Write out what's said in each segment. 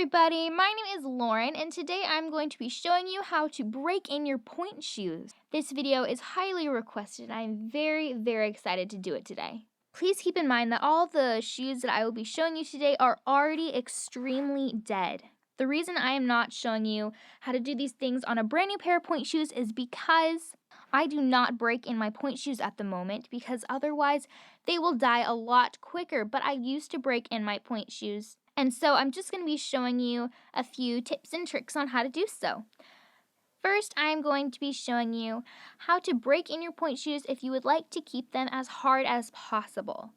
everybody, my name is Lauren and today I'm going to be showing you how to break in your Pointe shoes. This video is highly requested and I'm very excited to do it today. Please keep in mind that all the shoes that I will be showing you today are already extremely dead. The reason I am not showing you how to do these things on a brand new pair of Pointe shoes is because I do not break in my Pointe shoes at the moment because otherwise they will die a lot quicker, but I used to break in my Pointe shoes. And so I'm just going to be showing you a few tips and tricks on how to do so. First, I'm going to be showing you how to break in your Pointe shoes if you would like to keep them as hard as possible.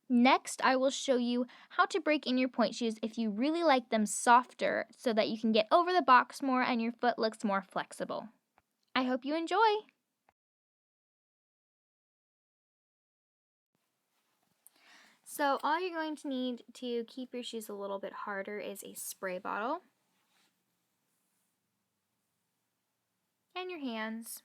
Next, I will show you how to break in your Pointe shoes if you really like them softer so that you can get over the box more and your foot looks more flexible. I hope you enjoy! So all you're going to need to keep your shoes a little bit harder is a spray bottle and your hands.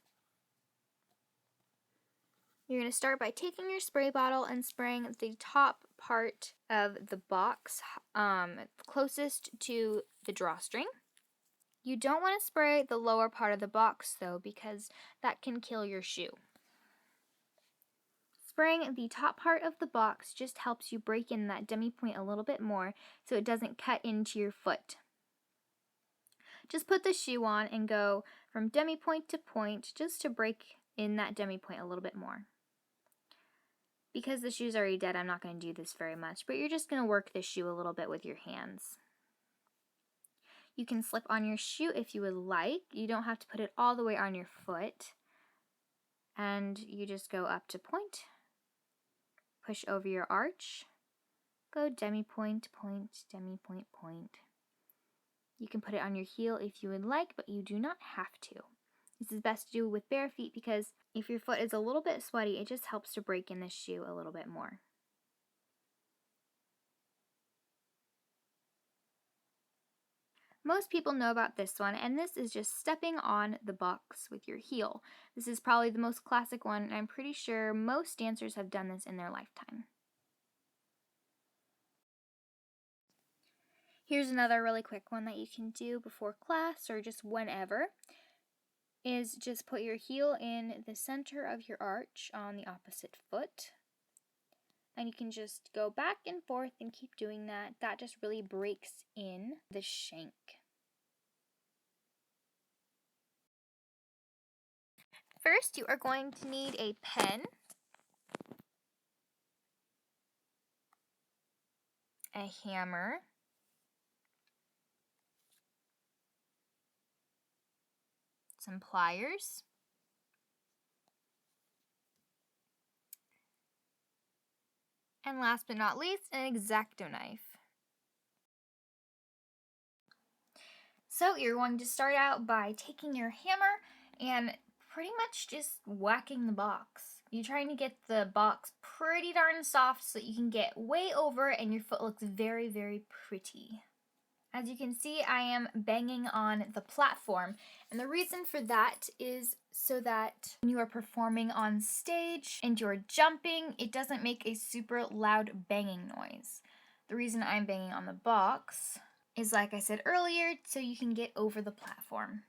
You're going to start by taking your spray bottle and spraying the top part of the box closest to the drawstring. You don't want to spray the lower part of the box though because that can kill your shoe. Spraying the top part of the box just helps you break in that demi-pointe a little bit more so it doesn't cut into your foot. Just put the shoe on and go from demi-pointe to pointe just to break in that demi-pointe a little bit more. Because the shoe's already dead, I'm not going to do this very much, but you're just going to work the shoe a little bit with your hands. You can slip on your shoe if you would like. You don't have to put it all the way on your foot. And you just go up to pointe, push over your arch, go demi-pointe, pointe, demi-pointe, pointe. You can put it on your heel if you would like, but you do not have to. This is best to do with bare feet because if your foot is a little bit sweaty, it just helps to break in the shoe a little bit more. Most people know about this one, and this is just stepping on the box with your heel. This is probably the most classic one, and I'm pretty sure most dancers have done this in their lifetime. Here's another really quick one that you can do before class or just whenever, is just put your heel in the center of your arch on the opposite foot. And you can just go back and forth and keep doing that. That just really breaks in the shank. First, you are going to need a pen, a hammer, some pliers, and last but not least, an X-Acto knife. So you're going to start out by taking your hammer and pretty much just whacking the box. You're trying to get the box pretty darn soft so that you can get way over and your foot looks very pretty. As you can see, I am banging on the platform, and the reason for that is so that when you are performing on stage and you're jumping, it doesn't make a super loud banging noise. The reason I'm banging on the box is, like I said earlier, so you can get over the platform.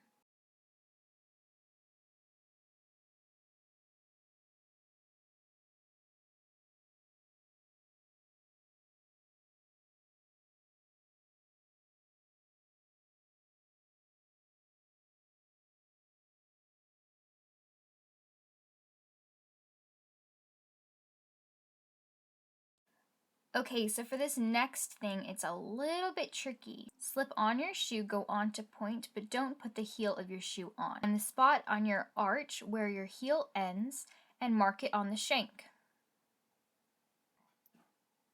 Okay, so for this next thing, it's a little bit tricky. Slip on your shoe, go on to pointe, but don't put the heel of your shoe on. And the spot on your arch where your heel ends, and mark it on the shank.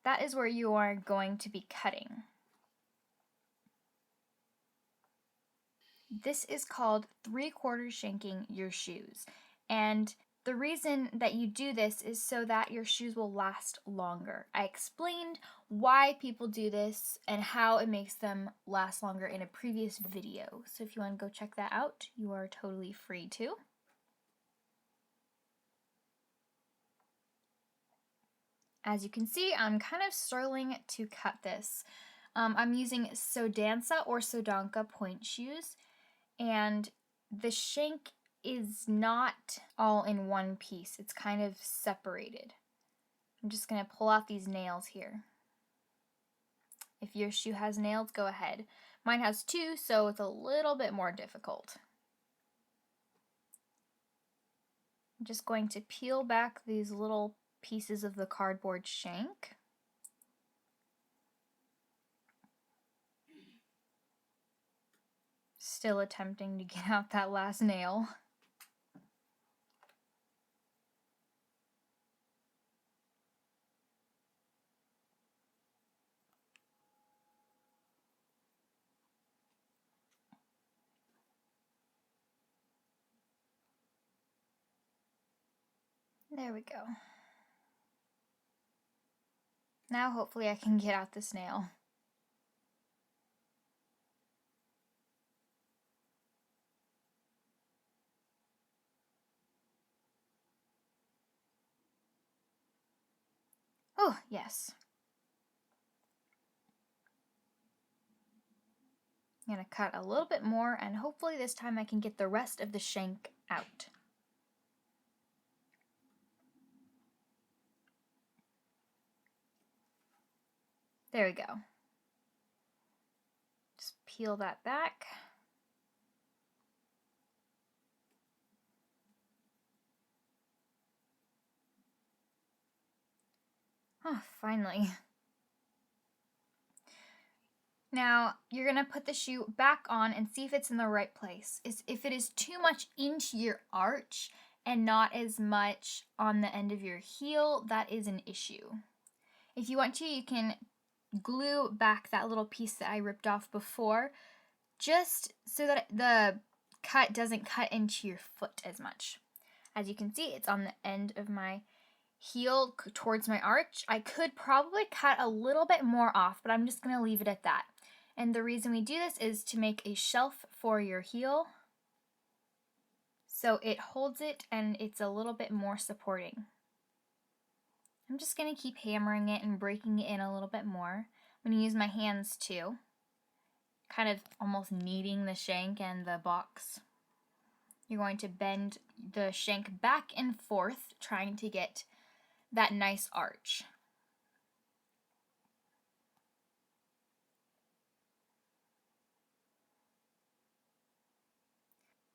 That is where you are going to be cutting. This is called 3/4 shanking your shoes. And the reason that you do this is so that your shoes will last longer. I explained why people do this and how it makes them last longer in a previous video. So if you want to go check that out, you are totally free to. As you can see, I'm kind of struggling to cut this. I'm using Sodansa or Sodanka point shoes, and the shank is not all in one piece. It's kind of separated. I'm just going to pull off these nails here. If your shoe has nails, go ahead. Mine has 2, so it's a little bit more difficult. I'm just going to peel back these little pieces of the cardboard shank. Still attempting to get out that last nail. There we go. Now hopefully I can get out this nail. Oh, yes. I'm going to cut a little bit more, and hopefully this time I can get the rest of the shank out. There we go. Just peel that back. Oh, finally. Now, you're going to put the shoe back on and see if it's in the right place. If it is too much into your arch and not as much on the end of your heel, that is an issue. If you want to, you can glue back that little piece that I ripped off before, just so that the cut doesn't cut into your foot as much. As you can see, it's on the end of my heel towards my arch. I could probably cut a little bit more off, but I'm just going to leave it at that. And the reason we do this is to make a shelf for your heel, so it holds it and it's a little bit more supporting. I'm just going to keep hammering it and breaking it in a little bit more. I'm going to use my hands too, kind of almost kneading the shank and the box. You're going to bend the shank back and forth, trying to get that nice arch.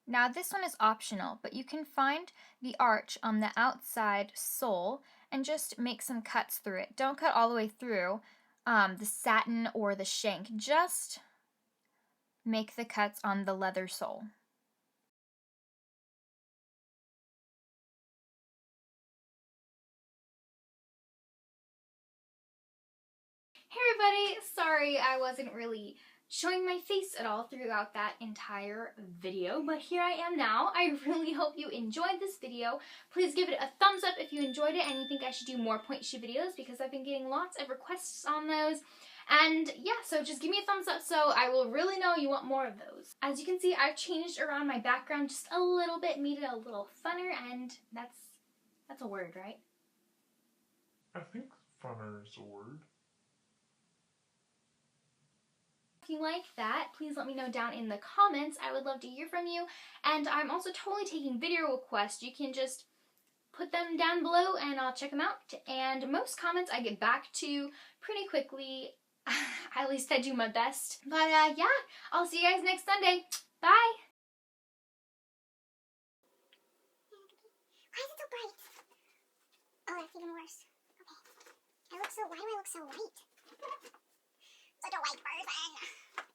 Now this one is optional, but you can find the arch on the outside sole and just make some cuts through it. Don't cut all the way through the satin or the shank, just make the cuts on the leather sole. Hey everybody, sorry I wasn't really showing my face at all throughout that entire video, but here I am now. I really hope you enjoyed this video. Please give it a thumbs up if you enjoyed it and you think I should do more point shoe videos, because I've been getting lots of requests on those. And yeah, so just give me a thumbs up so I will really know you want more of those. As you can see, I've changed around my background just a little bit, made it a little funner, and that's a word, right? I think funner is a word. If you like that, please let me know down in the comments. I would love to hear from you. And I'm also totally taking video requests. You can just put them down below and I'll check them out. And most comments I get back to pretty quickly. At least I do my best. But yeah, I'll see you guys next Sunday. Bye! Why is it so bright? Oh, that's even worse. Okay. Why do I look so white? Such a white person.